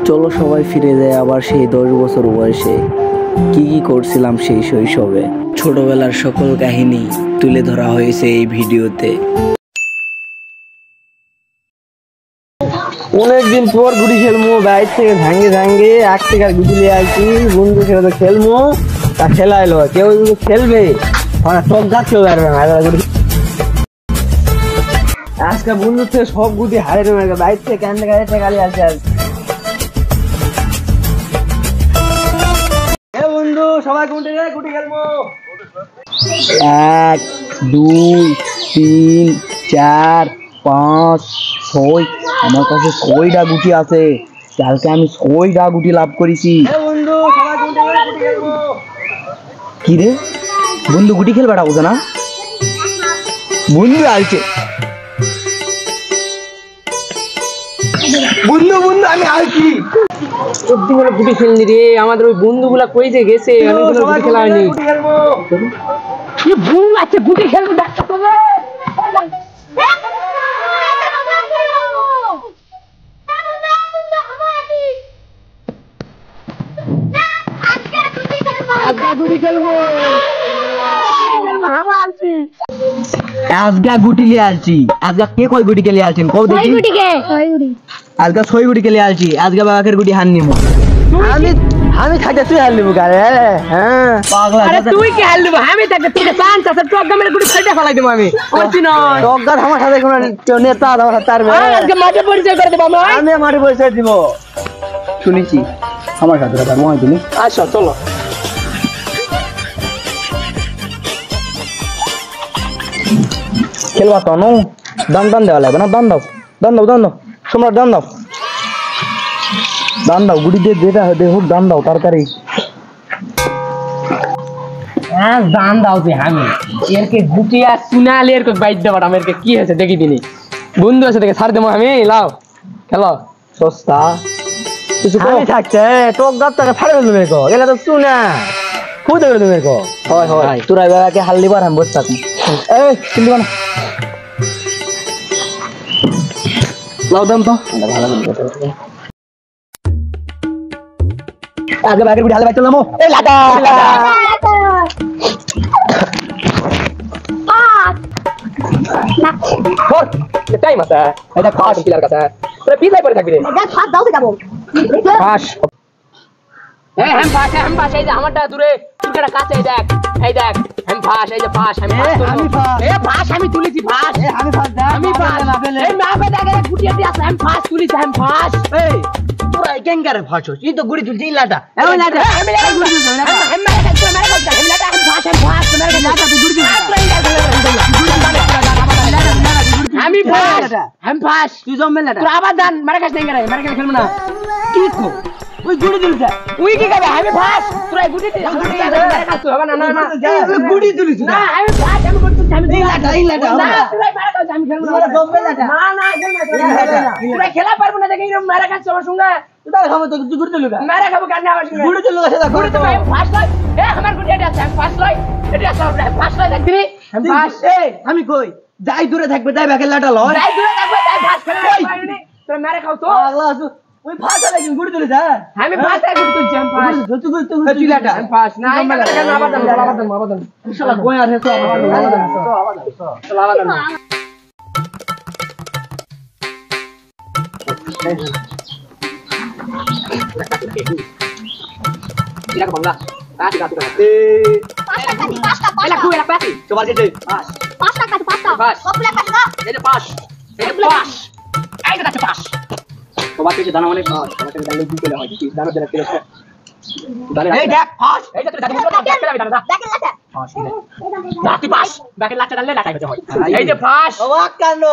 চলো সবাই ফিরে যায় আবার সেই 10 বছর বয়সে। কি করছিলাম সেই শৈশবে, ছোটবেলার সকল কাহিনী তুলে ধরা হয়েছে এই ভিডিওতে। অনেকদিন পর গুটি খেলবো, বাইর থেকে ভাঙ্গে এক থেকে গুটি নিয়ে আসছি। বন্ধু খেলে খেলবো, তা খেলাইলো কেউ খেলবে টক গাছ কেউ পারবে না। আজকে বন্ধুর থেকে সব গুটি হারে নেবে, বাইর থেকে কান্দে কাঁদে গাড়ি আসছে। বন্ধু সবাই গুটি খেলবো। 1 2 3 4 5 6। আমার কাছে 6টা গুটি আছে। কালকে আমি 6টা গুটি লাভ করেছি। বন্ধু সবাই গুটি খেলবো। কি রে বন্ধু, গুটি খেলবাটা বোঝে না? বন্ধু আসছে। বন্ধু আমি আসছি। সত্যি করে গুটি খেলনি রে, আমাদের ওই বন্ধুগুলা কই যে গেছে, গুটি খেলা হয়নি। আচ্ছা গুটি খেলবো ডাক্তার তবে। আজগা গুটি লিয়ে আসছি। আজগা কে কয় গুটি খেলে আসছেন কও দেখি। আজগা 6 গুটি খেলে আসছি। আজগা বাবাকের গুটি হার নিমু। আমি থাকতে তুই হার নিবো গারে। হ্যাঁ পাগলা, আরে তুই কি হার নিবো? আমি থাকতে তুই চান্স আছে টক গামের গুটি ফেটে ফেলাই দেব। আমি করছি না টক গাছ আমার সাথে কোন নেতা আমার সাথে পারবে। আজকে মাঠে পরিচয় করে দেব। আমি মাঠে পরিচয় দিব শুনেছি আমার সাথে কথা মনে তুমি। আচ্ছা চলো। খেলবা তো নো, দান দেওয়া লাগবে না। দান দাও সম্রাট, দান দাও গুটি দিয়ে যেটা হোক দান দাও তাড়াতাড়ি। হ্যাঁ দান দাও যে আমি এরকে গুটি আর সুনালে এরকে বাইট দেবাটা আমার কি হয়েছে দেখি দিনি। বন্ধু আছে দেখে ছাড় দেবো আমি। লাও খেলো সস্তা কিছু আমি থাকতে টক গাছ টাকা ছাড়ে দেবো মেরে কো। এগুলা তো সুনা খুব দেবে তুমি মেরে কো। হয় তোরা বাবাকে হাল্লি বার আমি বসে থাকুন। এই চিন্তা না, লাও দাম তো ভালো আগে বাগের গুটি হালে বাইতে লামো। এই লাগা টাইম আছে এটা খাস পিলার কাছে তোরা পিলাই পড়ে থাকবি রে। এটা ফাঁস দাও যাবো ফাঁস হ্যাঁ ফাঁস এই যে আমারটা দূরে তোরটা কাছে এই দেখ ফাঁস এই যে ফাঁস আমি ফাঁস এ ফাঁস আমি তুলেছি ফাঁস আমি ফাঁস দা আমি ফাঁস এই মাপে দেখে গুটিয়ে দিয়ে আছে আমি ফাঁস তুলেছি আমি ফাঁস। এই তোরা কেঙ্গারে ফাঁস হইছ? এই তো গুটি তুলছি লাটা। আমি লাটা আমি গুটি তুলছি না আমি মেরে খাচ্ছি আমি লাটা আমি ফাঁস মেরে লাটা তুই গুটি আমি ফাঁস তুই জম্মে লাটা। তোর আবার দান মেরে খাস নেঙ্গারে মেরে খেলবো না। কি কো ওই গুটি তুলছ? উই কি করে আমি ফাঁস তোরা গুটি মেরে খাস হবে না গুটি তুলিস না আমি ফাঁস আমি গুটি তুলছি আমি এই লাটা না তোরা মেরে খাস আমি খেলবো না জম্মে লাটা না তোরা খেলা পারবো না দেখে এরকম মেরে খাস আমার সঙ্গে তোরা খাবো তো তুই গুটি তুলুগা মেরে খাবো কেন আমার সঙ্গে গুটি তুলুগা সেটা গুটি তো আমি ফাঁস লই এ আমার গুটি এটা আছে আমি ফাঁস লই এটা আছে ফাঁস লই দেখবি আমি ফাঁস এই আমি কই যাই দূরে থাকবে তাই বাগের লাটা লয়। যাই দূরে থাকবে তাই ফাঁস খেলা তোরা মেরে খাও তো পাগলা ওই ফাঁসা লাগি গুটি তুলিস? আমি ফাঁস গুটি তুলছি আমি ফাঁস তুই লাটা আমি ফাঁস না কেন আবার দাম শালা গোয়া রে তো আবার Tidak ke bangga. Kasih kartu kan. pasta Elak gue elak pasti. Coba gitu. Pas. pasta kartu pasta Pas. kok pulang pasta Ini pas. Ini pas. Ayo kita pas. Coba kita dana mana pas. Coba kita dana juga lah. Dana dana kilo. এই দেখ ফাঁস এই যে dana dana dana. দেখেন লাটা Pas ini. Nanti pas. Bakin laca dan lelak aja hoy. এই যে pas. অবাক কাণ্ড।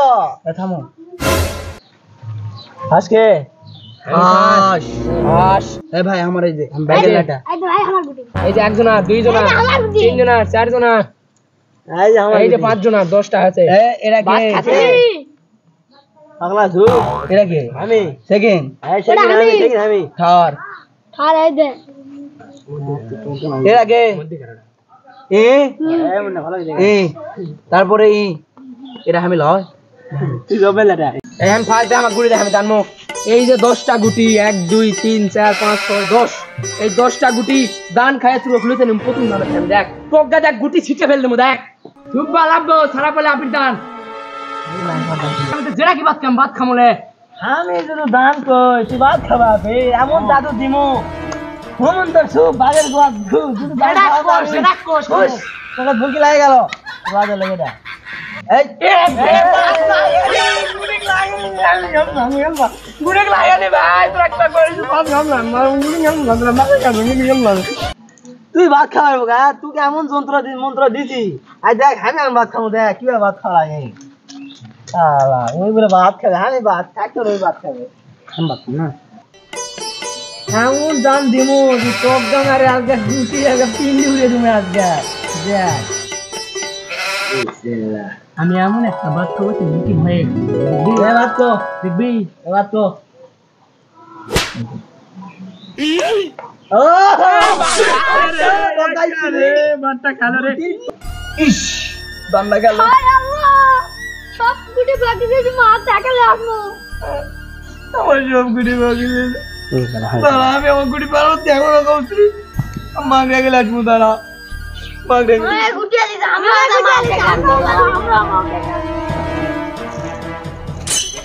থামো আজকে Pas. Pas. এই ভাই আমার এই যে ব্যাগের লাটা। এই তো ভাই আমার গুটি এই যে একজনা দুইজনা তিনজনা চারজনা এই যে আমার এই যে পাঁচজনা 10টা আছে এরা বাস কে? খাচ্ছে পাগলা ঝুক। এরা কে? আমি সেকেন্ড। এই সেকেন্ড আমি সেকেন্ড আমি থার্ড। আর এই দে এরা কে? এ মনে ভালো লাগে এ তারপরে ই। এরা আমি লয়। তুই জবে লাটা এই আমি ফার্স্ট আমার গুড়ি দে আমি জানমু এই যে 10টা গুটি 1 2 3 4 5 6 10 এই 10টা গুটি দান খায় তুই খুলতে নিম প্রথম দান খাম দেখ টগা দেখ গুটি ছিটে ফেল দেব দেখ খুব ভালো সারা পেলে আপনি দান আমি তো জেরা কি ভাত খামলে আমি যদি দান কই তুই ভাত খাবা বে এমন দাদু দিমু মন তোর সব বাগের গোয়া যদি জেরা কোশ তোকে ভুকি লাগে গেল বাজে লাগে দা এই গুড়ে লাগানি ভাই তোরা একটা করিস ভাত খামলাম গুড়ে খামলাম মাথা খামলাম তুই ভাত খাওয়াবো গা তুই কেমন মন্ত্র দিছি আই দেখ আমি ভাত খাবো দেখ কি ভাত খাওয়া লাগে আলা ওই বলে ভাত খাবে আমি ভাত খাইতে ওই ভাত খাবে আমি ভাত না এমন দান দিমু যে টক গাঙারে আজকে গুটি আজকে পিন্ডি উড়ে তুমি আজকে দেখ আমি এমন একটা ভাত খাবো তুই কি ভয়ে ভাত তো দেখবি ভাত তো ভাতটা খালো রে ইস বান্না গেল হায় আল্লাহ সব গুটি বাকি দিয়েছি মা তাকালে আসবো আমার সব গুটি বাকি দাঁড়া আমি আমার গুটি পারো দেখো না কৌশি মাগরে গেলে আসবো দাঁড়া মাগরে গুটি দিয়েছি আমরা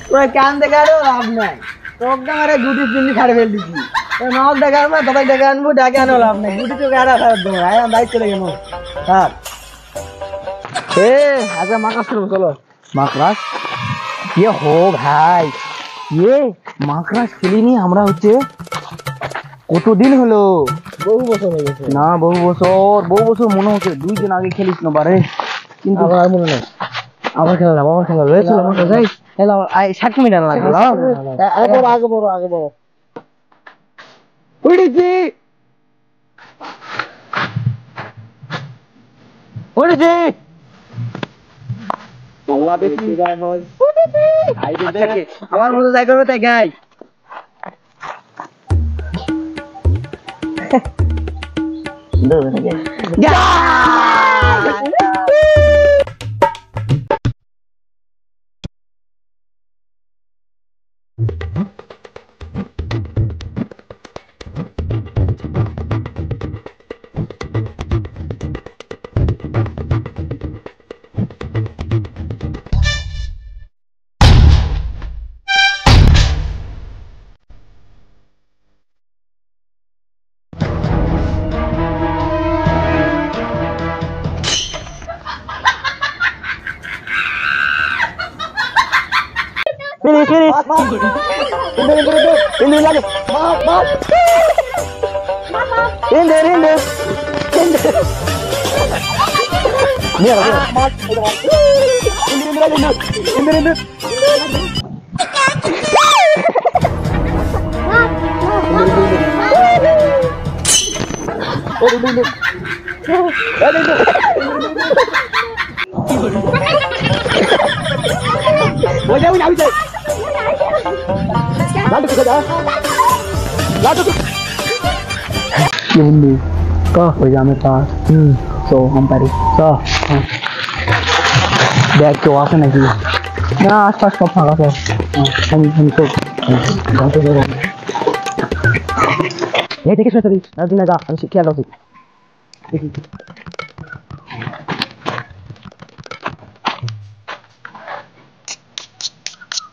তোরা কান দেখারও লাভ নাই টক গাঙারে গুটি পিন্ডি খাড়ে ফেল দিছি নক ডেকে আনবো তবে ডেকে আনবো ডেকে আনো লাভ নাই গুটি তো গাড়া ফেরত দেবো আয় বাইক চলে গেল হ্যাঁ আচ্ছা মাকড়াস করবো চলো মাকড়াস ये हो भाई ये মাকড়াস খেলিনি আমরা হচ্ছে কতদিন হলো বহু বছর হয়ে গেছে না বহু বছর মনে হচ্ছে 2 দিন আগে খেলিস না বারে কিন্তু আমার মনে নেই আবার খেললাম চলো আমরা যাই হ্যালো 60 মিনিট লাগলো আগে বড় উড়েছি আমার মতো যাই করবে তাই গাই देख तो आसे नहीं ना आसपास सब फाँका सब हम सब ये देखिए सर दिन जा हम क्या करते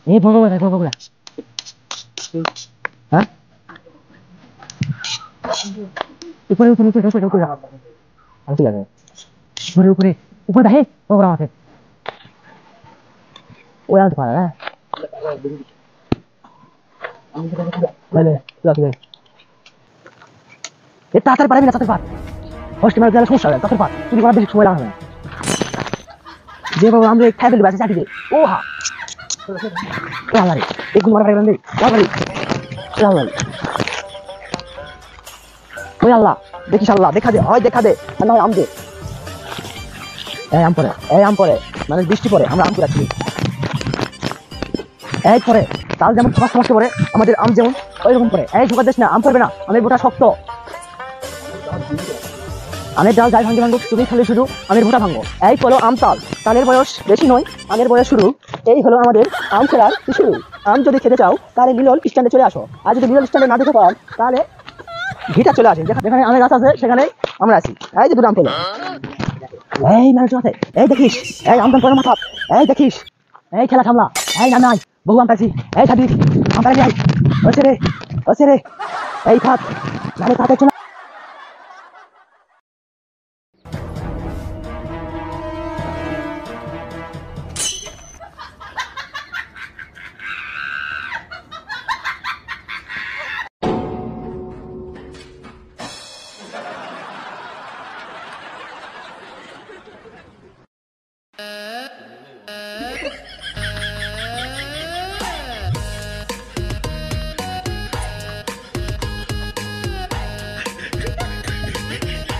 ये भगो हाँ ऊपर ऊपर ऊपर ऊपर ऊपर हम ठीक है ऊपर ऊपर ऊपर दाहे ओवर आते वो यार दिखा रहा है ले लग गए ये तातर पड़े भी ना तातर पार फर्स्ट में गया समस्या है तातर पार तू बड़ा बेसिक समय रहा है जे बाबू हम एक फैमिली बात चाहते थे ओ हां यार एक गुण मारा बंदे यार ओ अल्लाह देखिस अल्लाह देखा दे হয় দেখা দে না আম দে এই আম পড়ে মানে বৃষ্টি পড়ে আমরা আম কুড়াচ্ছি এই পড়ে তাল যেমন সমস্ত পড়ে আমাদের আম যেমন ওইরকম পড়ে এই ঢোকা দেশ না আম পড়বে না আমের বোটা শক্ত আমের ডাল যাই ভাঙবে তুমি খালি শুধু আমের বোটা ভাঙো এই হলো আম তাল তালের বয়স বেশি নয় আমের বয়স শুরু এই হলো আমাদের আম খেলার শুরু আম যদি খেতে চাও তাহলে মিলন স্ট্যান্ডে চলে আসো, আর যদি মিলন স্ট্যান্ডে না যেতে পাও তাহলে ভিটা চলে আসে, যেখানে আমের গাছ আছে সেখানে আমরা আছি। এই যে দুটো আম পেলো, এই মানুষ আছে, এই দেখিস, এই আমদান করে মাথা, এই দেখিস, এই খেলা সামলা, এই না নাই বহু আম পাইছি, এই খাবি আম পাইছি, ওসে রে এই খাত নাহলে খাতে চলে।